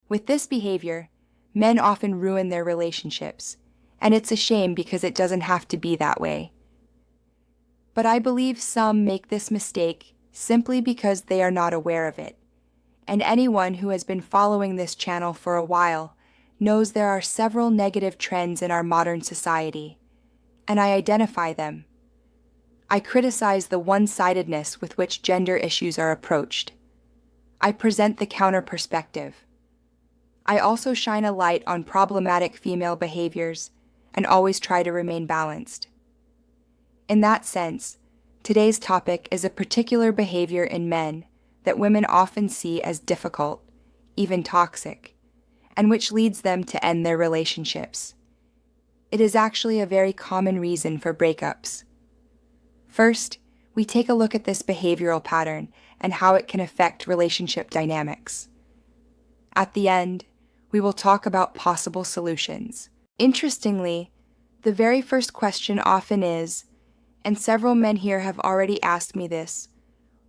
With this behavior, men often ruin their relationships, and it's a shame because it doesn't have to be that way. But I believe some make this mistake simply because they are not aware of it, and anyone who has been following this channel for a while knows there are several negative trends in our modern society, and I identify them. I criticize the one-sidedness with which gender issues are approached. I present the counter perspective. I also shine a light on problematic female behaviors and always try to remain balanced. In that sense, today's topic is a particular behavior in men that women often see as difficult, even toxic, and which leads them to end their relationships. It is actually a very common reason for breakups. First, we take a look at this behavioral pattern and how it can affect relationship dynamics. At the end, we will talk about possible solutions. Interestingly, the very first question often is, and several men here have already asked me this,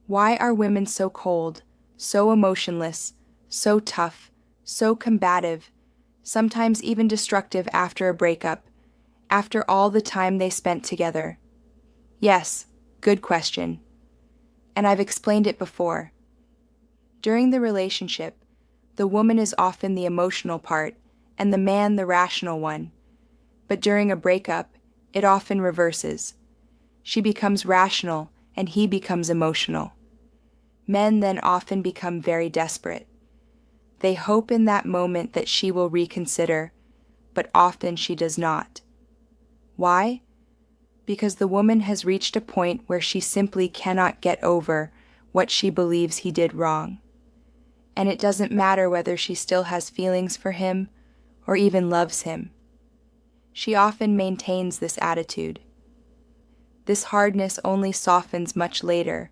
why are women so cold, so emotionless, so tough, so combative, sometimes even destructive after a breakup, after all the time they spent together? Yes, good question. And I've explained it before. During the relationship, the woman is often the emotional part and the man the rational one. But during a breakup, it often reverses. She becomes rational and he becomes emotional. Men then often become very desperate. They hope in that moment that she will reconsider, but often she does not. Why? Because the woman has reached a point where she simply cannot get over what she believes he did wrong. And it doesn't matter whether she still has feelings for him or even loves him. She often maintains this attitude. This hardness only softens much later,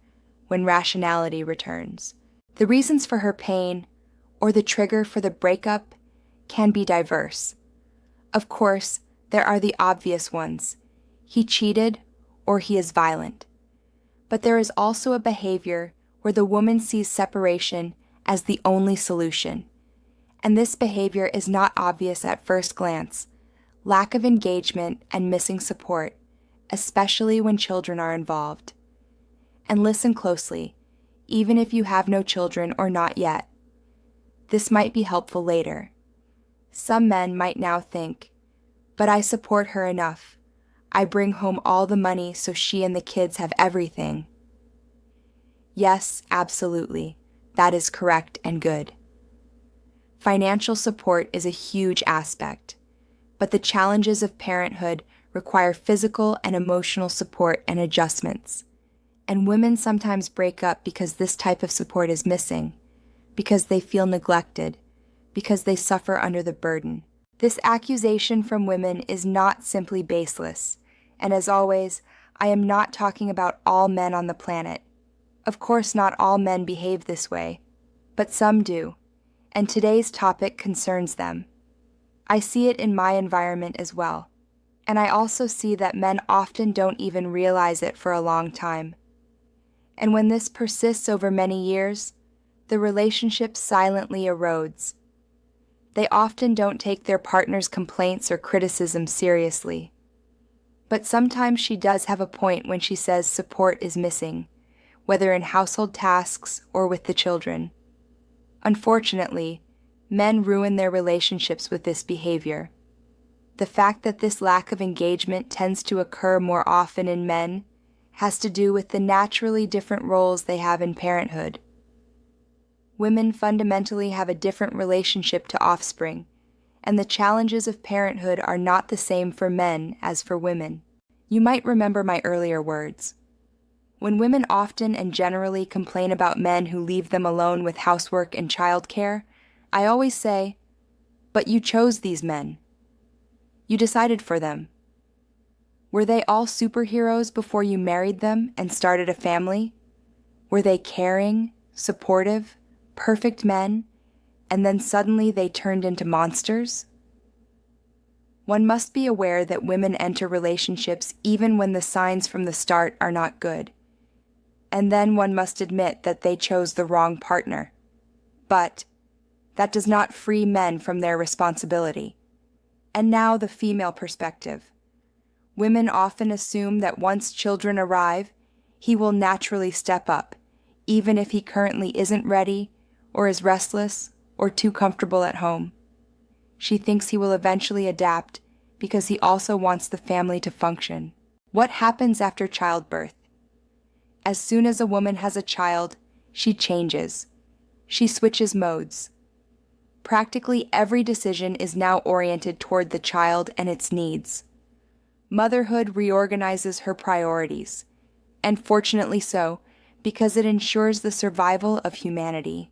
when rationality returns. The reasons for her pain, or the trigger for the breakup, can be diverse. Of course, there are the obvious ones. He cheated, or he is violent. But there is also a behavior where the woman sees separation as the only solution. And this behavior is not obvious at first glance. Lack of engagement and missing support, especially when children are involved. And listen closely, even if you have no children or not yet. This might be helpful later. Some men might now think, but I support her enough. I bring home all the money so she and the kids have everything. Yes, absolutely. That is correct and good. Financial support is a huge aspect, but the challenges of parenthood require physical and emotional support and adjustments. And women sometimes break up because this type of support is missing, because they feel neglected, because they suffer under the burden. This accusation from women is not simply baseless, and as always, I am not talking about all men on the planet. Of course, not all men behave this way, but some do, and today's topic concerns them. I see it in my environment as well, and I also see that men often don't even realize it for a long time. And when this persists over many years, the relationship silently erodes. They often don't take their partner's complaints or criticism seriously. But sometimes she does have a point when she says support is missing, whether in household tasks or with the children. Unfortunately, men ruin their relationships with this behavior. The fact that this lack of engagement tends to occur more often in men has to do with the naturally different roles they have in parenthood. Women fundamentally have a different relationship to offspring, and the challenges of parenthood are not the same for men as for women. You might remember my earlier words. When women often and generally complain about men who leave them alone with housework and childcare, I always say, "But you chose these men. You decided for them. Were they all superheroes before you married them and started a family? Were they caring, supportive, perfect men, and then suddenly they turned into monsters?" One must be aware that women enter relationships even when the signs from the start are not good. And then one must admit that they chose the wrong partner. But That does not free men from their responsibility. And now the female perspective. Women often assume that once children arrive, he will naturally step up, even if he currently isn't ready, or is restless, or too comfortable at home. She thinks he will eventually adapt because he also wants the family to function. What happens after childbirth? As soon as a woman has a child, she changes. She switches modes. Practically every decision is now oriented toward the child and its needs. Motherhood reorganizes her priorities, and fortunately so, because it ensures the survival of humanity.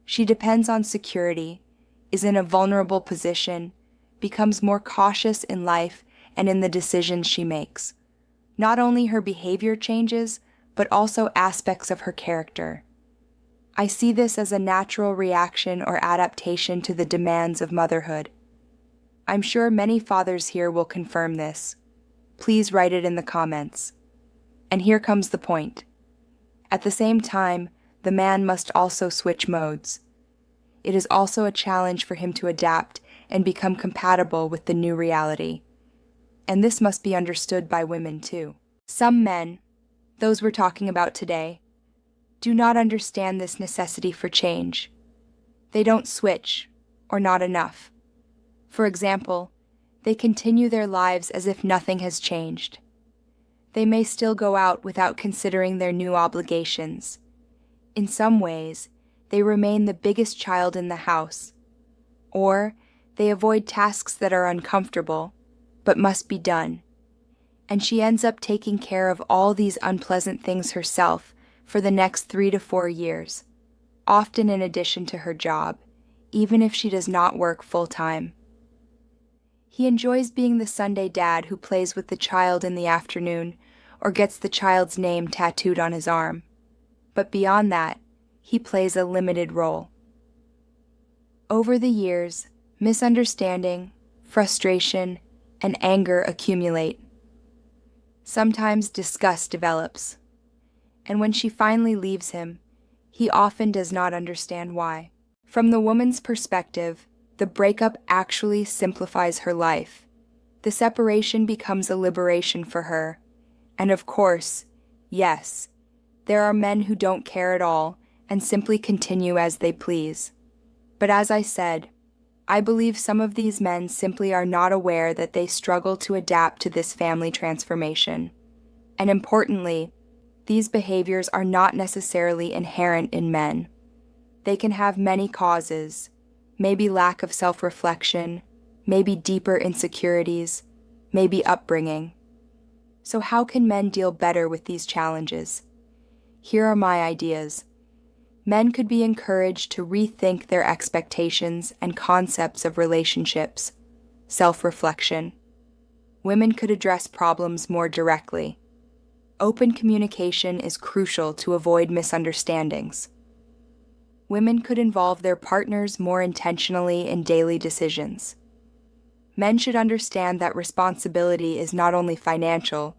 She depends on security, is in a vulnerable position, becomes more cautious in life and in the decisions she makes. Not only her behavior changes, but also aspects of her character. I see this as a natural reaction or adaptation to the demands of motherhood. I'm sure many fathers here will confirm this. Please write it in the comments. And here comes the point. At the same time, the man must also switch modes. It is also a challenge for him to adapt and become compatible with the new reality. And this must be understood by women too. Some men, those we're talking about today, do not understand this necessity for change. They don't switch, or not enough. For example, they continue their lives as if nothing has changed. They may still go out without considering their new obligations. In some ways, they remain the biggest child in the house, or they avoid tasks that are uncomfortable, but must be done. And she ends up taking care of all these unpleasant things herself for the next 3 to 4 years, often in addition to her job, even if she does not work full-time. He enjoys being the Sunday dad who plays with the child in the afternoon or gets the child's name tattooed on his arm. But beyond that, he plays a limited role. Over the years, misunderstanding, frustration, and anger accumulate. Sometimes disgust develops. And when she finally leaves him, he often does not understand why. From the woman's perspective, the breakup actually simplifies her life. The separation becomes a liberation for her. And of course, yes, there are men who don't care at all and simply continue as they please. But as I said, I believe some of these men simply are not aware that they struggle to adapt to this family transformation. And importantly, these behaviors are not necessarily inherent in men. They can have many causes, maybe lack of self-reflection, maybe deeper insecurities, maybe upbringing. So how can men deal better with these challenges? Here are my ideas. Men could be encouraged to rethink their expectations and concepts of relationships, self-reflection. Women could address problems more directly. Open communication is crucial to avoid misunderstandings. Women could involve their partners more intentionally in daily decisions. Men should understand that responsibility is not only financial,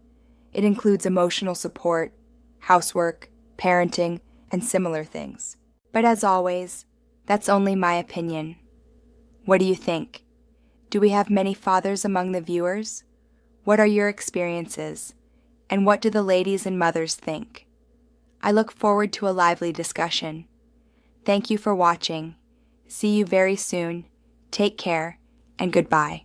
it includes emotional support, housework, parenting, and similar things. But as always, that's only my opinion. What do you think? Do we have many fathers among the viewers? What are your experiences? And what do the ladies and mothers think? I look forward to a lively discussion. Thank you for watching. See you very soon. Take care, and goodbye.